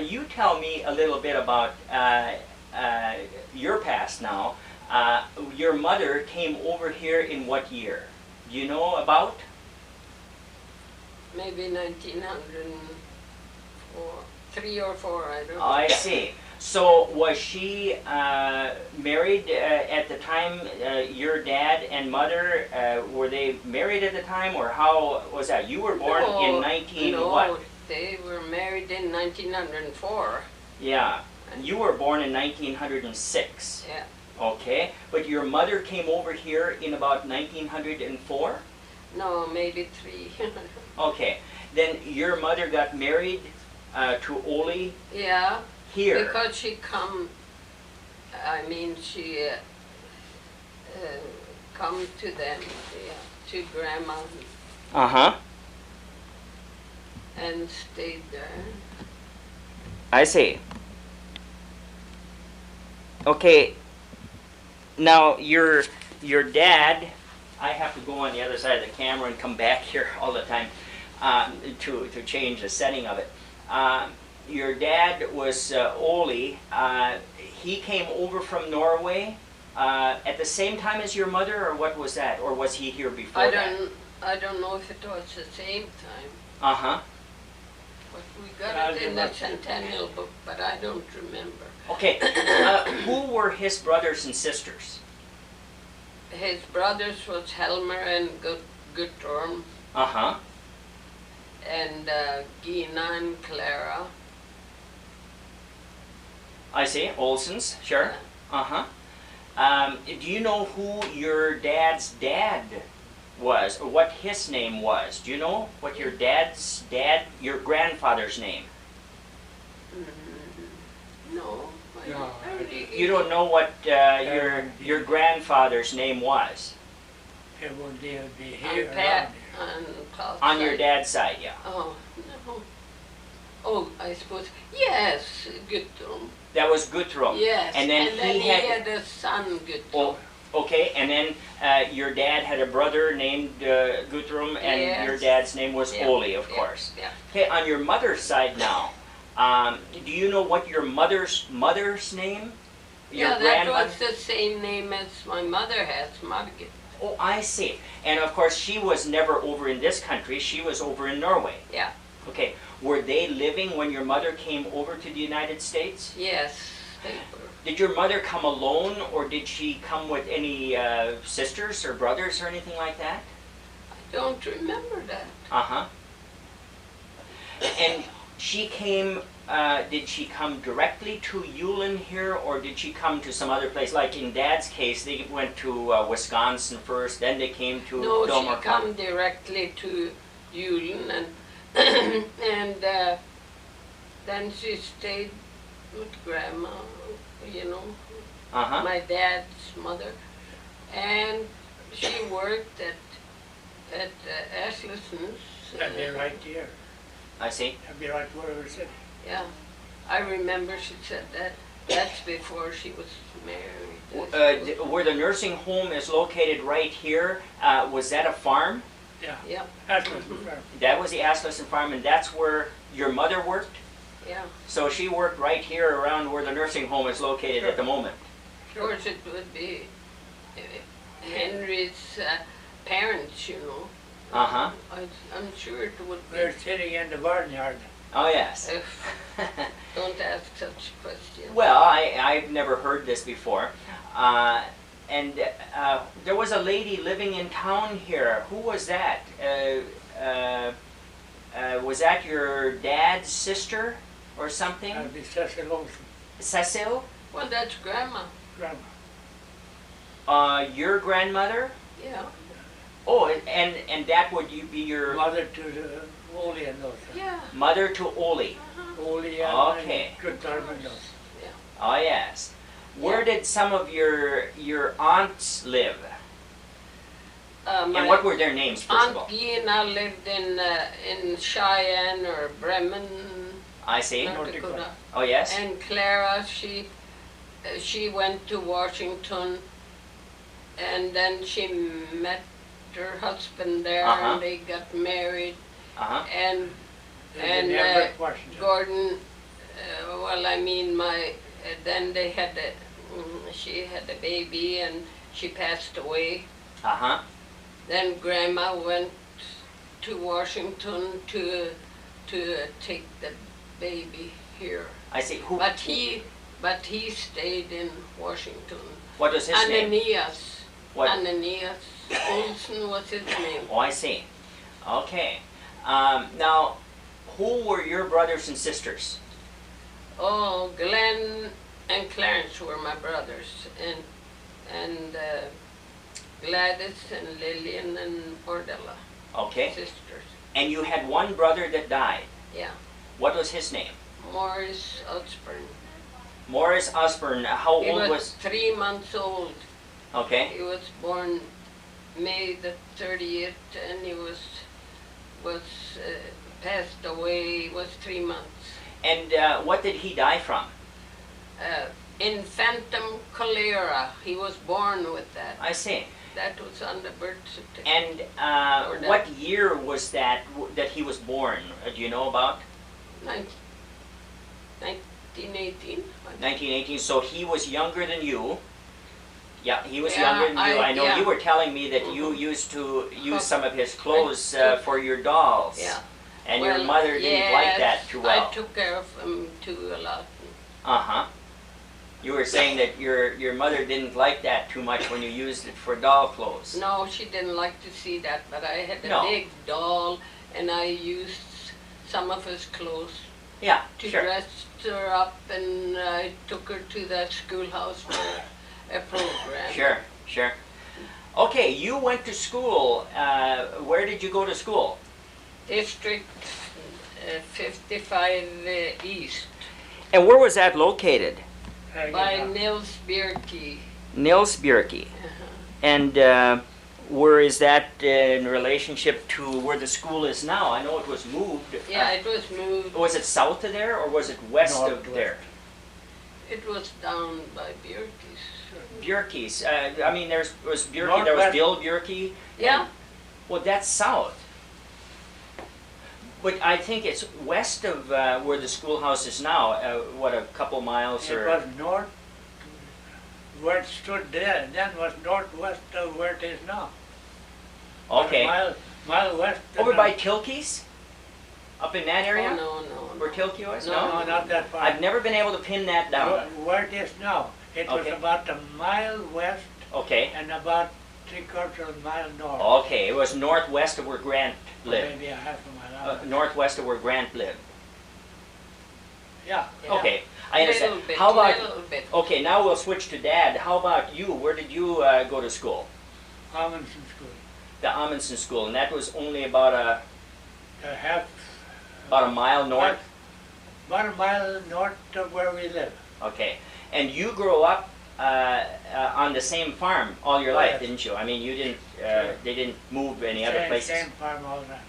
You tell me a little bit about your past now. Your mother came over here in what year? Do you know about? Maybe 1904, 3 or 4, I don't know. I see. So was she married at the time? Your dad and mother, were they married at the time, or how was that? You were born in 19 what? No, they were married in 1904. Yeah, you were born in 1906. Yeah. Okay, but your mother came over here in about 1904? No, maybe 3. Okay, then your mother got married to Oli Yeah, here. because she come to them, to Grandma, Uh-huh. and stayed there. I see. Okay, now your dad, I have to go on the other side of the camera and come back here all the time to change the setting of it. Your dad was Oli. He came over from Norway at the same time as your mother, or what was that? Or was he here before that? I don't know if it was the same time. Uh-huh. But we got it in the centennial book, but I don't remember. Okay, who were his brothers and sisters? His brothers was Helmer and Guttorm, Uh-huh. and Gina and Clara. I see, Olsons, sure. Uh-huh. Do you know who your dad's dad was, or what his name was? Do you know what your your grandfather's name? No. You don't know what your grandfather's name was? It would be On here. Pat and Paul's On your side. dad's side, yeah. Oh, no. Oh, I suppose, yes, Guttorm. That was Guthrum. Yes, And then he had a son, Guttorm. Oh, okay, and then your dad had a brother named Guthrum, and Yes. your dad's name was Yeah, Oli, of yeah, course. yeah. Okay, on your mother's side now, do you know what your mother's name? Your Yeah, that grandmother? was the same name as my mother has, Margit. Oh, I see. And of course, she was never over in this country. She was over in Norway. Yeah. Okay, were they living when your mother came over to the United States? Yes, they were. Did your mother come alone, or did she come with any sisters or brothers or anything like that? I don't remember that. Uh-huh. And she came, did she come directly to Ulen here, or did she come to some other place? Like in Dad's case, they went to Wisconsin first, then they came to No, Delmar she County. come directly to Ulen, and and then she stayed with Grandma, Uh-huh. my dad's mother, and she worked at Ashlison's. That'd be right here. I see. That'd be right where we're sitting. Yeah, I remember she said that. That's before she was married. Where the nursing home is located right here, was that a farm? Yeah. Yeah, That's what we're from. That was the Asmussen farm, and that's where your mother worked? yeah. So she worked right here around where the nursing home is located at the moment. Of course, it would be Henry's parents, Uh-huh. I'm sure it would be. We're sitting in the barnyard. Oh, yes. Don't ask such questions. Well, I've never heard this before. And there was a lady living in town here. Who was that? Was that your dad's sister or something? That'd be Cecil Olson, Cecil? Well, that's Grandma. Grandma. Your grandmother? Yeah. Oh, and that would you be your Mother to the Oli and those. Yeah. mother to Oli? Oli and Okay. good time and those. Oh, yes. Where did some of your aunts live? And what were their names, first of all? Aunt Gina lived in Cheyenne or Bremen, I see. North North Dakota. Dakota. Oh, yes? And Clara, she went to Washington, and then she met her husband there, Uh-huh. and they got married. Uh-huh. And Lived in Everett, Washington. Gordon Well, I mean, then they had she had a baby and she passed away. Uh-huh. Then Grandma went to Washington to take the baby here. I see. Who? But he stayed in Washington. What was his name? Ananias. What? Ananias Olson was his name. Oh, I see. Okay. Now, who were your brothers and sisters? Oh, Glenn and Clarence were my brothers, and Gladys and Lillian and Ordella, Okay. sisters. And you had one brother that died. Yeah. What was his name? Morris Osborne. Morris Osborne. How He old was 3 months old. Okay. He was born May the 30th, and he was passed away. Was 3 months. And what did he die from? Infantum cholera. He was born with that. I see. That was on the birth certificate. And Or what year was that he was born? Do you know about? 1918. 1918. So he was younger than you. Yeah, he was Yeah, younger than you. I know yeah. you were telling me that you used to use some of his clothes for your dolls. Yeah. And Well, your mother didn't like yes, that too well. I took care of him too a lot. Uh-huh. You were saying that your mother didn't like that too much when you used it for doll clothes. No, she didn't like to see that, but I had a No. big doll, and I used some of his clothes Yeah, to sure. dress her up, and I took her to that schoolhouse for a program. Sure, sure. Okay, you went to school. Where did you go to school? District 55 East And where was that located? by Nils Bierke. Nils Bierke. And where is that in relationship to where the school is now? I know it was moved. Yeah, it was moved. Was it south of there or was it west of Northwest. there? It was down by Bierke's. Bierke's. I mean, there was Bierke. There was Northwest. Bill Bierke. Yeah, Well, that's south. But I think it's west of where the schoolhouse is now. What, a couple miles It or? was north, where it stood there, then was northwest of where it is now. Okay. Mile west. of Over now. by Tilkey's? Up in that area? oh no. Where Tilkey was? No, not that far. I've never been able to pin that down. Where it is now. It was Okay. about a mile west Okay. and about 3/4 of a mile north. Okay, it was northwest of where Grant lived. Maybe a half a mile out. Northwest of where Grant lived. Yeah. Yeah. Okay, I understand. Little bit, How about? little bit. Okay, now we'll switch to Dad. How about you? Where did you go to school? Amundsen School. The Amundsen School, and that was only about a About mile north. About a mile north of where we live. Okay, and you grew up on the same farm all your Oh, life, yes. didn't you? I mean, you didn't. Sure. They didn't move any other places. Same farm all that.